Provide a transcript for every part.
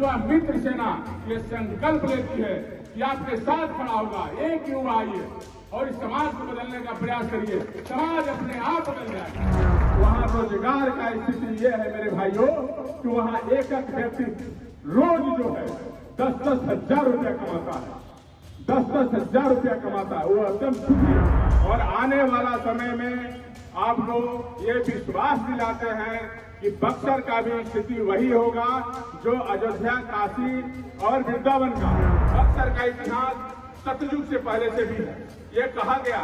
विश्वामित्र सेना ये संकल्प लेती है कि आपके साथ खड़ा होगा, एक युवा आइए और इस समाज को बदलने का प्रयास करिए, समाज अपने आप बदल जाएगा। वहाँ रोजगार का स्थिति ये है मेरे भाइयों कि वहाँ एक व्यक्ति रोज जो है 10-10 हजार रुपया कमाता है, 10-10 हजार रुपया कमाता है, वो एकदम सुखी है। और आने वाला समय में आप लोग ये विश्वास दिलाते हैं कि बक्सर का भी स्थिति वही होगा जो अयोध्या, काशी और वृंदावन का। बक्सर का इतिहास सतयुग से पहले से भी है। ये कहा गया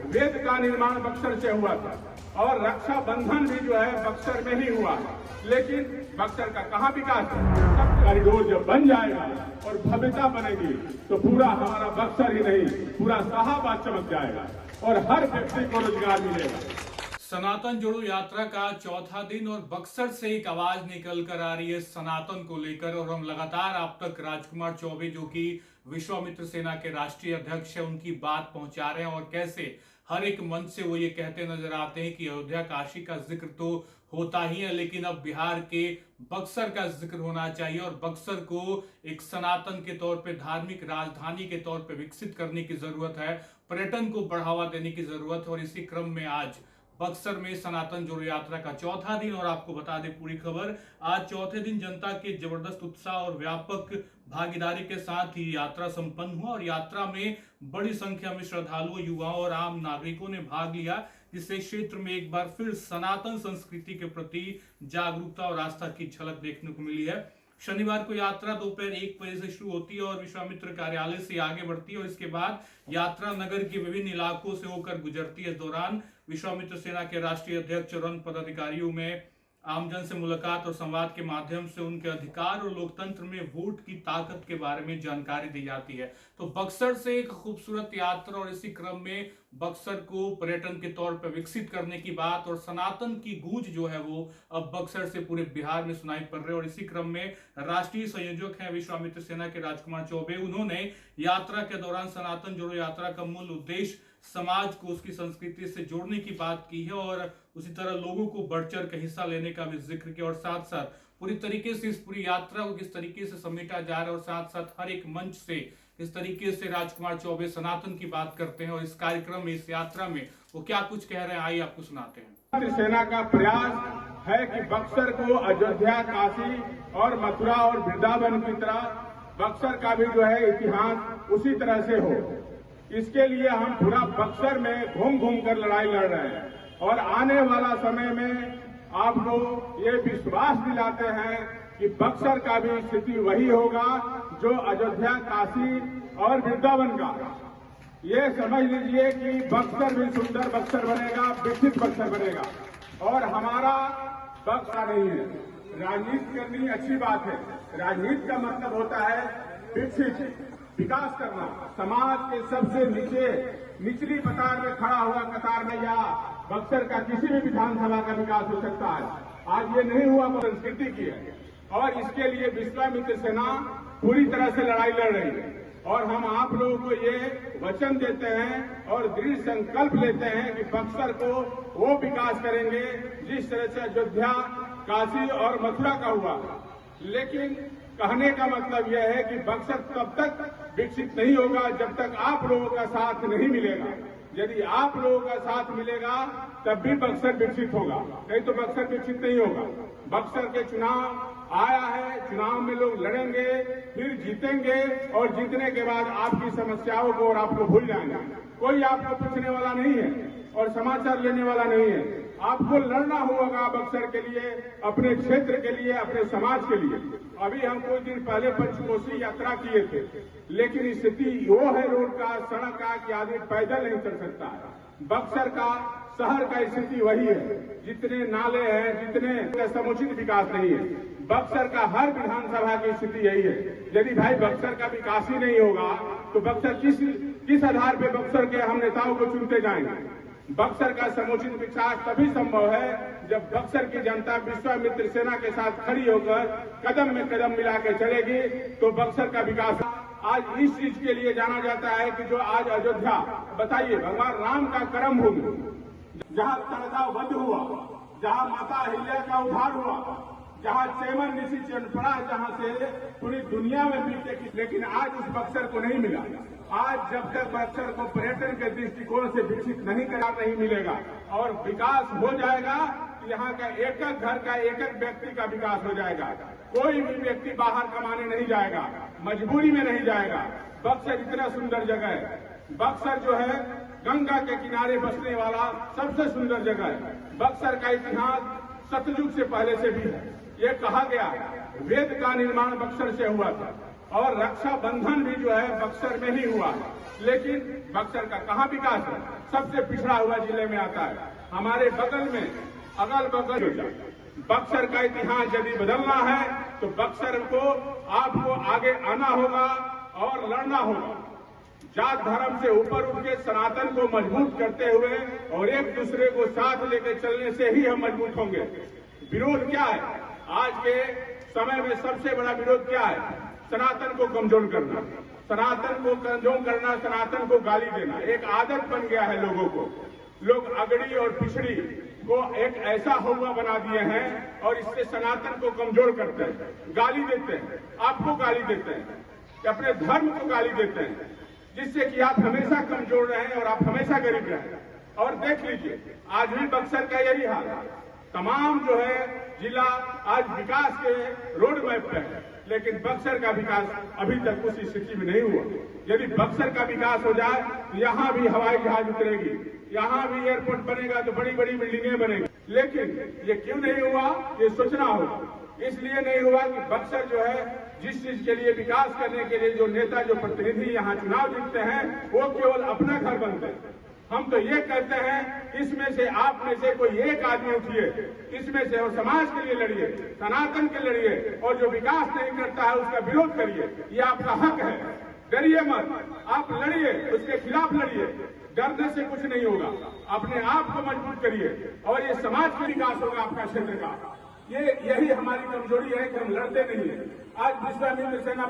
वेद का निर्माण बक्सर से हुआ था और रक्षा बंधन भी जो है बक्सर में ही हुआ है। लेकिन बक्सर का कहाँ विकास है? सब कॉरिडोर जब बन जाएगा और भव्यता बनेगी तो पूरा हमारा बक्सर ही नहीं, पूरा शाहाबाद चमक जाएगा और हर व्यक्ति को रोजगार मिलेगा। सनातन जोड़ो यात्रा का चौथा दिन और बक्सर से एक आवाज निकल कर आ रही है सनातन को लेकर, और हम लगातार आप तक राजकुमार चौबे जो कि विश्वामित्र सेना के राष्ट्रीय अध्यक्ष है उनकी बात पहुंचा रहे हैं, और कैसे हर एक मंच से वो ये कहते नजर आते हैं कि अयोध्या, काशी का जिक्र तो होता ही है, लेकिन अब बिहार के बक्सर का जिक्र होना चाहिए और बक्सर को एक सनातन के तौर पे, धार्मिक राजधानी के तौर पे विकसित करने की जरूरत है, पर्यटन को बढ़ावा देने की जरूरत है। और इसी क्रम में आज बक्सर में सनातन जोड़ो यात्रा का चौथा दिन, और आपको बता दें पूरी खबर, आज चौथे दिन जनता के जबरदस्त उत्साह और व्यापक भागीदारी के साथ ही यात्रा संपन्न हुआ और यात्रा में बड़ी संख्या में श्रद्धालुओं, युवाओं और आम नागरिकों ने भाग लिया, जिससे क्षेत्र में एक बार फिर सनातन संस्कृति के प्रति जागरूकता और आस्था की झलक देखने को मिली है। शनिवार को यात्रा दोपहर 1 बजे से शुरू होती है और विश्वामित्र कार्यालय से आगे बढ़ती है और इसके बाद यात्रा नगर के विभिन्न इलाकों से होकर गुजरती है। इस दौरान विश्वामित्र सेना के राष्ट्रीय अध्यक्ष और अन्य पदाधिकारियों में आमजन से मुलाकात और संवाद के माध्यम से उनके अधिकार और लोकतंत्र में वोट की ताकत के बारे में जानकारी दी जाती है। तो बक्सर से एक खूबसूरत यात्रा और इसी क्रम में बक्सर को पर्यटन के तौर पर विकसित करने की बात और सनातन की गूंज जो है वो अब बक्सर से पूरे बिहार में सुनाई पड़ रही है। और इसी क्रम में राष्ट्रीय संयोजक हैं विश्वामित्र सेना के राजकुमार चौबे, उन्होंने यात्रा के दौरान सनातन जोड़ो यात्रा का मूल उद्देश्य समाज को उसकी संस्कृति से जोड़ने की बात की है और उसी तरह लोगों को बढ़ चढ़ कर हिस्सा लेने का भी जिक्र किया और साथ साथ पूरी तरीके से इस पूरी यात्रा को किस तरीके से समेटा जा रहा है और साथ साथ हर एक मंच से इस तरीके से राजकुमार चौबे सनातन की बात करते हैं और इस कार्यक्रम में, इस यात्रा में वो क्या कुछ कह रहे हैं, आइए आपको सुनाते हैं। सेना का प्रयास है कि बक्सर को अयोध्या, काशी और मथुरा और वृंदावन की तरह बक्सर का भी जो है इतिहास उसी तरह से हो। इसके लिए हम पूरा बक्सर में घूम घूम कर लड़ाई लड़ रहे हैं और आने वाला समय में आप लोग ये विश्वास दिलाते हैं कि बक्सर का भी स्थिति वही होगा जो अयोध्या, काशी और वृंदावन का। ये समझ लीजिए कि बक्सर भी सुंदर बक्सर बनेगा, विकसित बक्सर बनेगा। और हमारा बक्सर नहीं है, राजनीति करनी अच्छी बात है, राजनीति का मतलब होता है विकसित, विकास करना। समाज के सबसे निचली कतार में खड़ा हुआ कतार में या बक्सर का किसी भी विधानसभा का विकास हो सकता है। आज ये नहीं हुआ, संस्कृति की है और इसके लिए विश्वामित्र सेना पूरी तरह से लड़ाई लड़ रही है। और हम आप लोगों को ये वचन देते हैं और दृढ़ संकल्प लेते हैं कि बक्सर को वो विकास करेंगे जिस तरह से अयोध्या, काशी और मथुरा का हुआ। लेकिन कहने का मतलब यह है कि बक्सर तब तक विकसित नहीं होगा जब तक आप लोगों का साथ नहीं मिलेगा। यदि आप लोगों का साथ मिलेगा तब भी बक्सर विकसित होगा, नहीं तो बक्सर विकसित नहीं होगा। बक्सर के चुनाव आया है, चुनाव में लोग लड़ेंगे, फिर जीतेंगे और जीतने के बाद आपकी समस्याओं को और आपको भूल जाएंगे। कोई आपको पूछने वाला नहीं है और समाचार लेने वाला नहीं है। आपको लड़ना होगा बक्सर के लिए, अपने क्षेत्र के लिए, अपने समाज के लिए। अभी हम कुछ दिन पहले पंचकोशी यात्रा किए थे, लेकिन स्थिति वो है रोड का, सड़क का कि आदमी पैदल नहीं चल सकता है। बक्सर का, शहर का स्थिति वही है, जितने नाले हैं, जितने समुचित विकास नहीं है। बक्सर का हर विधानसभा की स्थिति यही है। यदि भाई बक्सर का विकास ही नहीं होगा तो बक्सर किस आधार पे बक्सर के हम नेताओं को चुनते जाएंगे? बक्सर का समुचित विकास तभी संभव है जब बक्सर की जनता विश्वामित्र सेना के साथ खड़ी होकर कदम में कदम मिला के चलेगी तो बक्सर का विकास। आज इस चीज के लिए जाना जाता है कि जो आज अयोध्या, बताइए, भगवान राम का कर्म भूमि, जहाँ तड़का वध हुआ, जहाँ माता अहिल्या का उद्धार हुआ, जहाँ चेमन ऋषि चंपड़ा जहाँ से पूरी दुनिया में बीते, लेकिन आज उस बक्सर को नहीं मिला। आज जब तक बक्सर को पर्यटन के दृष्टिकोण से विकसित नहीं मिलेगा और विकास हो जाएगा तो यहाँ का एक एक घर का एक एक व्यक्ति का विकास हो जाएगा। कोई भी व्यक्ति बाहर कमाने नहीं जाएगा, मजबूरी में नहीं जाएगा। बक्सर इतना सुंदर जगह है। बक्सर जो है गंगा के किनारे बसने वाला सबसे सुंदर जगह है। बक्सर का इतिहास सतयुग से पहले से भी है। ये कहा गया वेद का निर्माण बक्सर से हुआ था और रक्षाबंधन भी जो है बक्सर में ही हुआ है। लेकिन बक्सर का कहाँ विकास है? सबसे पिछड़ा हुआ जिले में आता है। हमारे बगल में अगल बगल बक्सर का इतिहास यदि बदलना है तो बक्सर को आपको आगे आना होगा और लड़ना होगा। जात धर्म से ऊपर उठ के सनातन को मजबूत करते हुए और एक दूसरे को साथ लेकर चलने से ही हम मजबूत होंगे। विरोध क्या है? आज के समय में सबसे बड़ा विरोध क्या है? सनातन को कमजोर करना, सनातन को कमजोर करना, सनातन को गाली देना एक आदत बन गया है लोगों को। लोग अगड़ी और पिछड़ी को एक ऐसा हुआ बना दिए हैं और इससे सनातन को कमजोर करते हैं, गाली देते हैं, आपको गाली देते हैं, अपने धर्म को गाली देते हैं, जिससे कि आप हमेशा कमजोर रहें और आप हमेशा गरीब रहें। और देख लीजिए आज भी बक्सर का यही हाल है। तमाम जो है जिला आज विकास के रोड मैप पे है, लेकिन बक्सर का विकास अभी तक उस स्थिति में नहीं हुआ। यदि बक्सर का विकास हो जाए तो यहाँ भी हवाई जहाज उतरेगी, यहाँ भी एयरपोर्ट बनेगा तो बड़ी बड़ी बिल्डिंगें बनेगी। लेकिन ये क्यों नहीं हुआ? ये सोचना होगा। इसलिए नहीं हुआ कि बक्सर जो है जिस चीज के लिए विकास करने के लिए जो नेता जो प्रतिनिधि यहाँ चुनाव जीतते हैं वो केवल अपना घर बनते हैं। हम तो ये कहते हैं इसमें से आप में से कोई एक आदमी उठिए, इसमें से और समाज के लिए लड़िए, सनातन के लड़िए और जो विकास नहीं करता है उसका विरोध करिए। ये आपका हक है, डरिए मत, आप लड़िए, उसके खिलाफ लड़िए। डरने से कुछ नहीं होगा, अपने आप को मजबूत करिए और ये समाज का विकास होगा आपका क्षेत्र का। यही हमारी कमजोरी है कि हम लड़ते नहीं है। आज विश्वामित्र सेना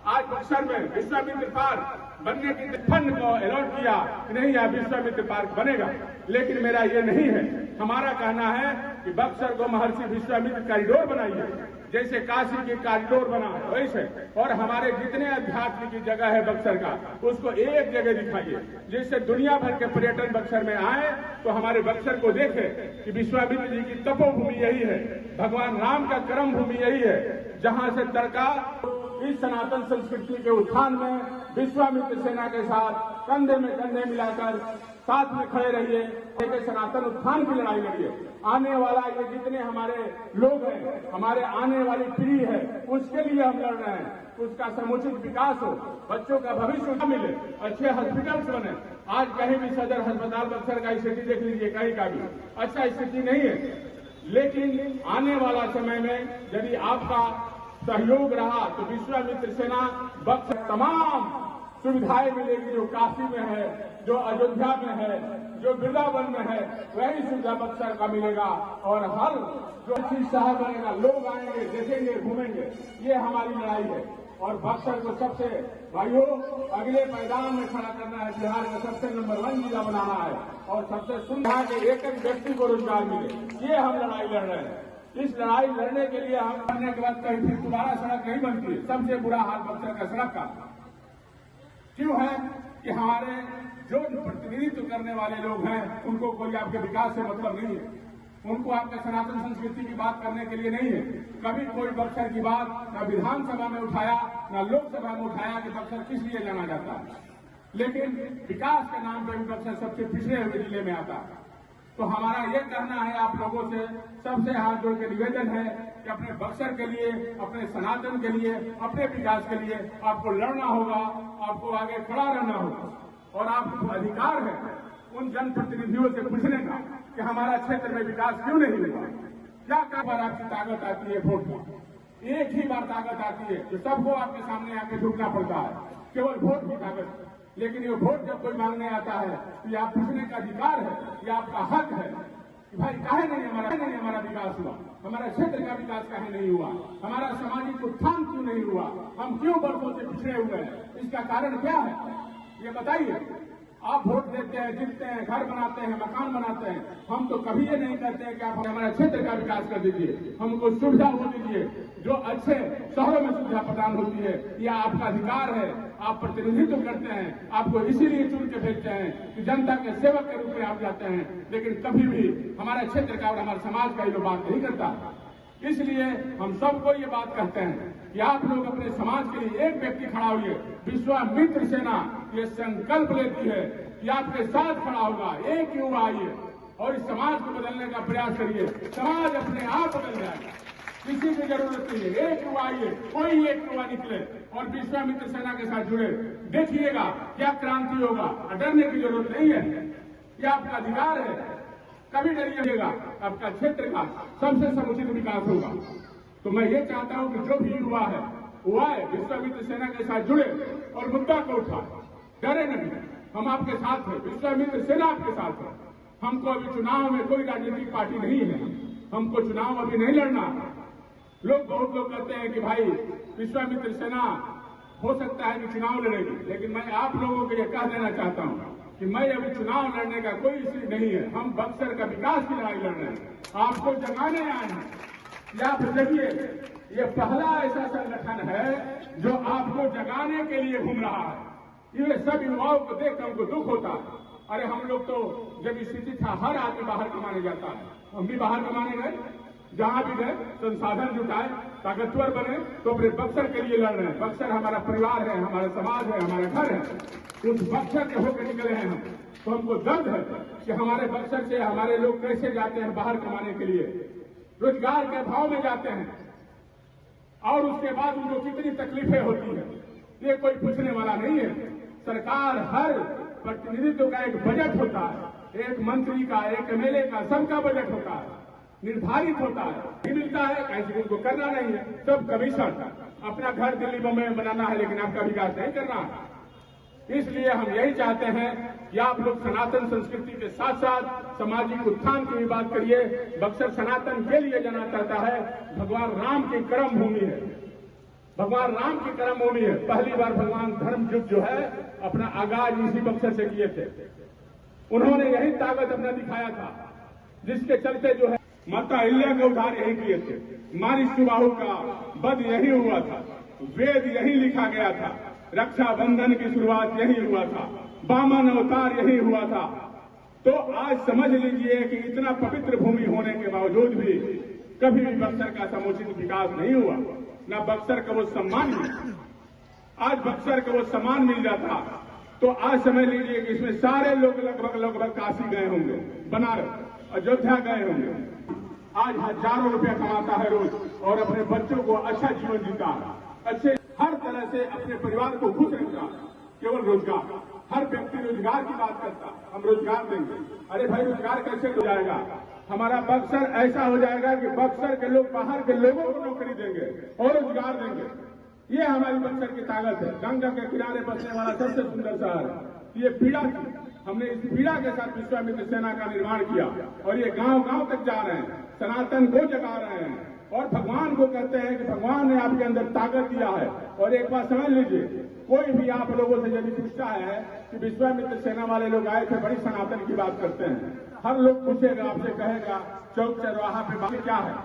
आज बक्सर में विश्वामित्र पार्क बनने की फंड को अलॉट किया कि नहीं यह विश्वामित्र पार्क बनेगा, लेकिन मेरा ये नहीं है। हमारा कहना है कि बक्सर को महर्षि विश्वामित्र कॉरिडोर बनाइए, जैसे काशी की कॉरिडोर बना है वैसे, और हमारे जितने अध्यात्म की जगह है बक्सर का उसको एक जगह दिखाइए, जिससे दुनिया भर के पर्यटन बक्सर में आए तो हमारे बक्सर को देखे कि विश्वामित्र जी की तपोभूमि यही है, भगवान राम का कर्म भूमि यही है, जहां से तड़का इस सनातन संस्कृति के उत्थान में विश्वामित्र सेना के साथ कंधे में कंधे मिलाकर साथ में खड़े रहिए, सनातन उत्थान की लड़ाई लड़िए। आने वाला ये जितने हमारे लोग हैं, हमारे आने वाली पीढ़ी है, उसके लिए हम लड़ रहे हैं। उसका समुचित विकास हो, बच्चों का भविष्य मिले, अच्छे हॉस्पिटल्स बने। आज कहीं भी सदर अस्पताल बक्सर का स्थिति देख लीजिए, कहीं का भी अच्छा स्थिति नहीं है। लेकिन आने वाला समय में यदि आपका सहयोग रहा तो विश्वामित्र सेना बक्सर तमाम सुविधाएं मिलेगी जो काशी में है, जो अयोध्या में है, जो वृंदावन में है, वही सुविधा बक्सर का मिलेगा और हर जो अच्छी शहर बनेगा, लोग आएंगे, देखेंगे, घूमेंगे। ये हमारी लड़ाई है और बक्सर को सबसे भाइयों अगले मैदान में खड़ा करना है। बिहार का सबसे नंबर 1 जिला बनाना है और सबसे सुविधा के एक एक व्यक्ति को रोजगार मिले। ये हम लड़ाई लड़ रहे हैं। इस लड़ाई लड़ने के लिए हम करने के बाद कहीं फिर दोबारा सड़क नहीं बनती। सबसे बुरा हाल बक्सर का सड़क का क्यों है कि हमारे जो प्रतिनिधित्व करने वाले लोग हैं उनको कोई आपके विकास से मतलब नहीं है, उनको आपके सनातन संस्कृति की बात करने के लिए नहीं है। कभी कोई बक्सर की बात न विधानसभा में उठाया न लोकसभा में उठाया कि बक्सर किस लिए जाना जाता है, लेकिन विकास के नाम पर भी बक्सर सबसे पिछड़े हुए जिले में आता है। तो हमारा ये कहना है आप लोगों से, सबसे हाथ जोड़ के निवेदन है कि अपने बक्सर के लिए, अपने सनातन के लिए, अपने विकास के लिए आपको लड़ना होगा, आपको आगे खड़ा रहना होगा और आपको अधिकार है उन जनप्रतिनिधियों से पूछने का कि हमारा क्षेत्र में विकास क्यों नहीं हुआ। क्या बार आपकी ताकत आती है वोट की? एक ही बार ताकत आती है जो सबको आपके सामने आके झुकना पड़ता है, केवल वोट की ताकत। लेकिन ये वोट जब कोई मांगने आता है तो ये आप पूछने का अधिकार है, ये आपका हक है कि भाई काहे नहीं हमारा विकास हुआ, हमारा क्षेत्र का विकास काहे नहीं हुआ, हमारा सामाजिक उत्थान क्यों नहीं हुआ, हम क्यों वर्षों से पिछड़े हुए हैं, इसका कारण क्या है ये बताइए। आप वोट देते हैं, जीतते हैं, घर बनाते हैं, मकान बनाते हैं। हम तो कभी ये नहीं कहते हैं कि आप हमारे क्षेत्र का विकास कर दीजिए, हमको सुविधा हो दीजिए। जो अच्छे शहरों में सुविधा प्रदान होती है, यह आपका अधिकार है, आप प्रतिनिधित्व करते हैं, आपको इसीलिए चुन के भेजते हैं कि जनता के सेवक के रूप में आप जाते हैं। लेकिन कभी भी हमारे क्षेत्र का और हमारे समाज का ये लोग बात नहीं करता। इसलिए हम सबको ये बात कहते हैं कि आप लोग अपने समाज के लिए एक व्यक्ति खड़ा होइए। विश्वामित्र सेना ये संकल्प लेती है कि आपके साथ खड़ा होगा। एक युवा आइए और इस समाज को बदलने का प्रयास करिए, समाज अपने आप बदल जाएगा, किसी की जरूरत नहीं है। एक युवा आइए, कोई एक युवा निकले और विश्वामित्र सेना के साथ जुड़े, देखिएगा क्या क्रांति होगा। डरने की जरूरत नहीं है, यह आपका अधिकार है, कभी डरिएगा, आपका क्षेत्र का सबसे समुचित विकास होगा। तो मैं ये चाहता हूं कि जो भी युवा है वो आए, विश्वामित्र सेना के साथ जुड़े और मुद्दा को उठाए, डरे नहीं। हम आपके साथ हैं, विश्वामित्र सेना आपके साथ है। हमको अभी चुनाव में कोई राजनीतिक पार्टी नहीं है, हमको चुनाव अभी नहीं लड़ना। बहुत लोग कहते हैं कि भाई विश्वामित्र सेना हो सकता है कि चुनाव लड़ेगी, लेकिन मैं आप लोगों को यह कह देना चाहता हूं कि मैं अभी चुनाव लड़ने का कोई इश्यू नहीं है। हम बक्सर का विकास की लड़ाई लड़ रहे हैं, आपको जगाने आए हैं। या फिर देखिए, ये पहला ऐसा संगठन है जो आपको जगाने के लिए घूम रहा है। ये सब युवाओं को देखकर हमको दुख होता है। अरे हम लोग तो जब स्थिति था हर आदमी बाहर कमाने जाता है, हम भी बाहर कमाने गए, जहां भी गए संसाधन जुटाए, ताकतवर बने, तो अपने बक्सर के लिए लड़ रहे हैं। बक्सर हमारा परिवार है, हमारा समाज है, हमारा घर है, उस बक्सर के होकर निकले हैं हम। तो हमको दर्द है कि हमारे बक्सर से हमारे लोग कैसे जाते हैं बाहर कमाने के लिए, रोजगार के अभाव में जाते हैं, और उसके बाद उनको कितनी तकलीफें होती है, ये कोई पूछने वाला नहीं है। सरकार हर प्रतिनिधित्व का एक बजट होता है, एक मंत्री का, एक एमएलए का, सबका बजट होता है, निर्धारित होता है, नहीं मिलता है, ऐसे उनको करना नहीं है। सब कमीशन, अपना घर दिल्ली बम्बई में बनाना है, लेकिन आपका विकास नहीं करना है। इसलिए हम यही चाहते हैं कि आप लोग सनातन संस्कृति के साथ साथ सामाजिक उत्थान की भी बात करिए। बक्सर सनातन के लिए जाना चाहता है, भगवान राम की कर्म भूमि है, भगवान राम की कर्म भूमि है। पहली बार भगवान धर्मयुद्ध जो है अपना आगाज इसी बक्सर से किए थे। उन्होंने यही ताकत अपना दिखाया था, जिसके चलते जो है माता अहिल्या के उद्धार यही किए थे, मारी सुबाहु का वध यही हुआ था, वेद यही लिखा गया था, रक्षाबंधन की शुरुआत यही हुआ था, वामन अवतार यही हुआ था। तो आज समझ लीजिए कि इतना पवित्र भूमि होने के बावजूद भी कभी भी बक्सर का समुचित विकास नहीं हुआ, न बक्सर का वो सम्मान मिला। आज बक्सर को वो सम्मान मिल जाता तो आज समझ लीजिए कि इसमें सारे लोग लगभग काशी गए होंगे, बनारस, अयोध्या गए होंगे। आज हजारों रुपया कमाता है रोज और अपने बच्चों को अच्छा जीवन जीता है, अच्छे हर तरह से अपने परिवार को खुश रखता है। केवल रोजगार, हर व्यक्ति रोजगार की बात करता, हम रोजगार देंगे। अरे भाई रोजगार कैसे हो जाएगा? हमारा बक्सर ऐसा हो जाएगा कि बक्सर के लोग बाहर के लोगों को नौकरी देंगे और रोजगार देंगे। ये हमारी बक्सर की ताकत है। गंगा के किनारे बसने वाला सबसे सुंदर शहर है। ये पीड़ा थी, हमने इस पीड़ा के साथ विश्वामित्र सेना का निर्माण किया और ये गांव गांव तक जा रहे हैं, सनातन को जगा रहे हैं और भगवान को कहते हैं कि भगवान ने आपके अंदर ताकत दिया है। और एक बात समझ लीजिए, कोई भी आप लोगों से यदि पूछता है कि विश्वामित्र सेना वाले लोग आए थे, बड़ी सनातन की बात करते हैं, हर लोग पूछेगा, आपसे कहेगा चौक चौराहा पे बात क्या है।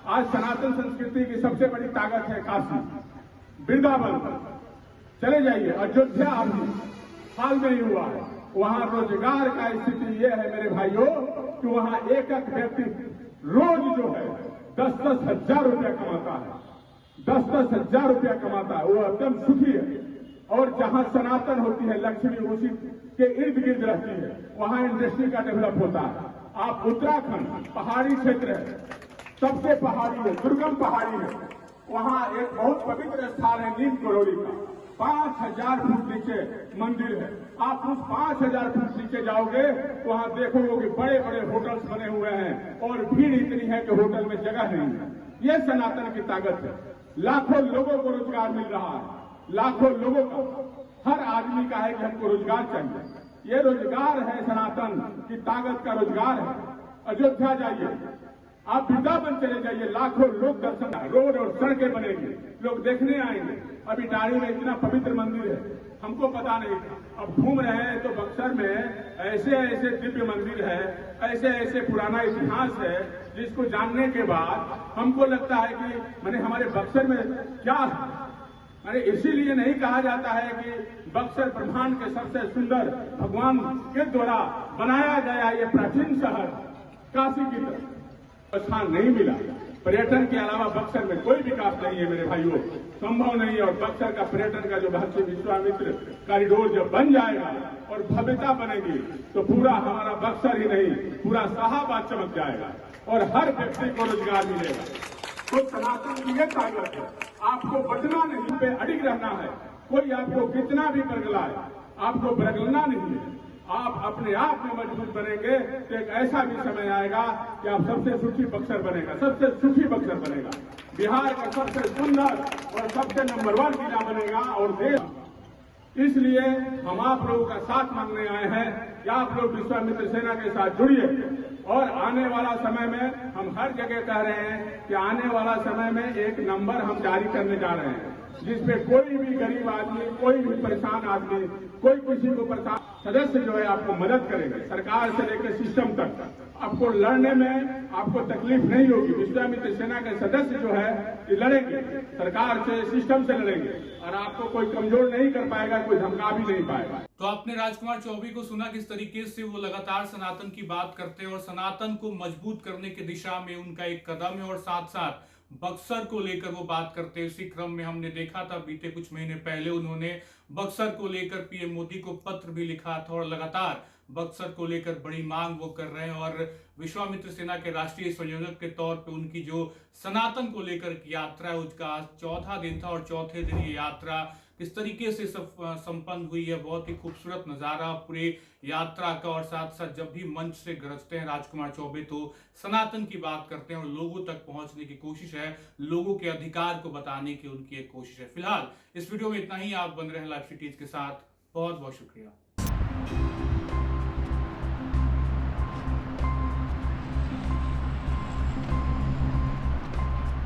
आज सनातन संस्कृति की सबसे बड़ी ताकत है काशी, वृंदावन। चले जाइए, अयोध्या अभी हाल में ही हुआ है, वहां रोजगार का स्थिति ये है मेरे भाइयों कि वहां एक एक व्यक्ति रोज जो है 10-10 हजार रुपया कमाता है, 10-10 हजार रुपया कमाता है, वो एकदम सुखी है। और जहां सनातन होती है, लक्ष्मी उसी के इर्द गिर्द रहती है, वहां इंडस्ट्री का डेवलप होता है। आप उत्तराखंड पहाड़ी क्षेत्र है, सबसे पहाड़ी है, दुर्गम पहाड़ी है, वहां एक बहुत पवित्र स्थान है नीम करोली का, 5000 फुट नीचे मंदिर है। आप उस 5000 फुट नीचे जाओगे, वहां देखोगे कि बड़े बड़े होटल्स बने हुए हैं और भीड़ इतनी है कि होटल में जगह नहीं है। ये सनातन की ताकत है। लाखों लोगों को रोजगार मिल रहा है, लाखों लोगों को, हर आदमी का है कि हमको रोजगार चाहिए। ये रोजगार है, सनातन की ताकत का रोजगार है। अयोध्या जाइए, आप वृंदावन चले जाइए, लाखों लोग दर्शन, रोड और सड़कें बनेंगी, लोग देखने आएंगे। अभी टाड़ी में इतना पवित्र मंदिर है, हमको पता नहीं था। अब घूम रहे हैं तो बक्सर में ऐसे ऐसे दिव्य मंदिर है, ऐसे ऐसे पुराना इतिहास है, जिसको जानने के बाद हमको लगता है कि मैंने हमारे बक्सर में क्या है। अरे इसीलिए नहीं कहा जाता है कि बक्सर ब्रह्मांड के सबसे सुंदर भगवान के द्वारा बनाया गया ये प्राचीन शहर काशी की तरह स्थान नहीं मिला। पर्यटन के अलावा बक्सर में कोई विकास नहीं है मेरे भाइयों, संभव नहीं है। और बक्सर का पर्यटन का जो महर्षि विश्वामित्र कॉरिडोर जब बन जाएगा और भव्यता बनेगी तो पूरा हमारा बक्सर ही नहीं, पूरा शाहाबाद चमक जाएगा और हर व्यक्ति को रोजगार मिलेगा। तो सनातन की ये ताकत है, आपको बचना नहीं पे अडिग रहना है। कोई आपको कितना भी बरगलाए, आपको बरगलना नहीं है। आप अपने आप में मजबूत बनेंगे तो एक ऐसा भी समय आएगा कि आप सबसे सुखी बक्सर बनेगा, सबसे सुखी बक्सर बनेगा, बिहार का सबसे सुंदर और सबसे नंबर 1 जिला बनेगा और देश। इसलिए हम आप लोगों का साथ मांगने आए हैं कि आप लोग विश्वामित्र सेना के साथ जुड़िए। और आने वाला समय में हम हर जगह कह रहे हैं कि आने वाला समय में एक नंबर हम जारी करने जा रहे हैं, जिसपे कोई भी गरीब आदमी, कोई भी परेशान आदमी, कोई किसी को परेशान सदस्य जो है आपको मदद करेंगे। सरकार से लेकर सिस्टम तक आपको लड़ने में आपको तकलीफ नहीं होगी। विश्वामित्र सेना के सदस्य जो है ये लड़ेंगे, सरकार से, सिस्टम से लड़ेंगे और आपको कोई कमजोर नहीं कर पाएगा, कोई धमका भी नहीं पाएगा। तो आपने राजकुमार चौबे को सुना किस तरीके से वो लगातार सनातन की बात करते हैं और सनातन को मजबूत करने की दिशा में उनका एक कदम है और साथ साथ बक्सर को लेकर वो बात करते हैं। इसी क्रम में हमने देखा था बीते कुछ महीने पहले उन्होंने बक्सर को लेकर पीएम मोदी को पत्र भी लिखा था और लगातार बक्सर को लेकर बड़ी मांग वो कर रहे हैं। और विश्वामित्र सेना के राष्ट्रीय संयोजक के तौर पे उनकी जो सनातन को लेकर यात्रा है उसका आज 4था दिन था और चौथे दिन ये यात्रा किस तरीके से संपन्न हुई है, बहुत ही खूबसूरत नजारा पूरे यात्रा का। और साथ साथ जब भी मंच से गरजते हैं राजकुमार चौबे तो सनातन की बात करते हैं और लोगों तक पहुंचने की कोशिश है, लोगों के अधिकार को बताने की उनकी एक कोशिश है। फिलहाल इस वीडियो में इतना ही। आप बन रहे हैं लाइव सिटीज के साथ। बहुत बहुत शुक्रिया।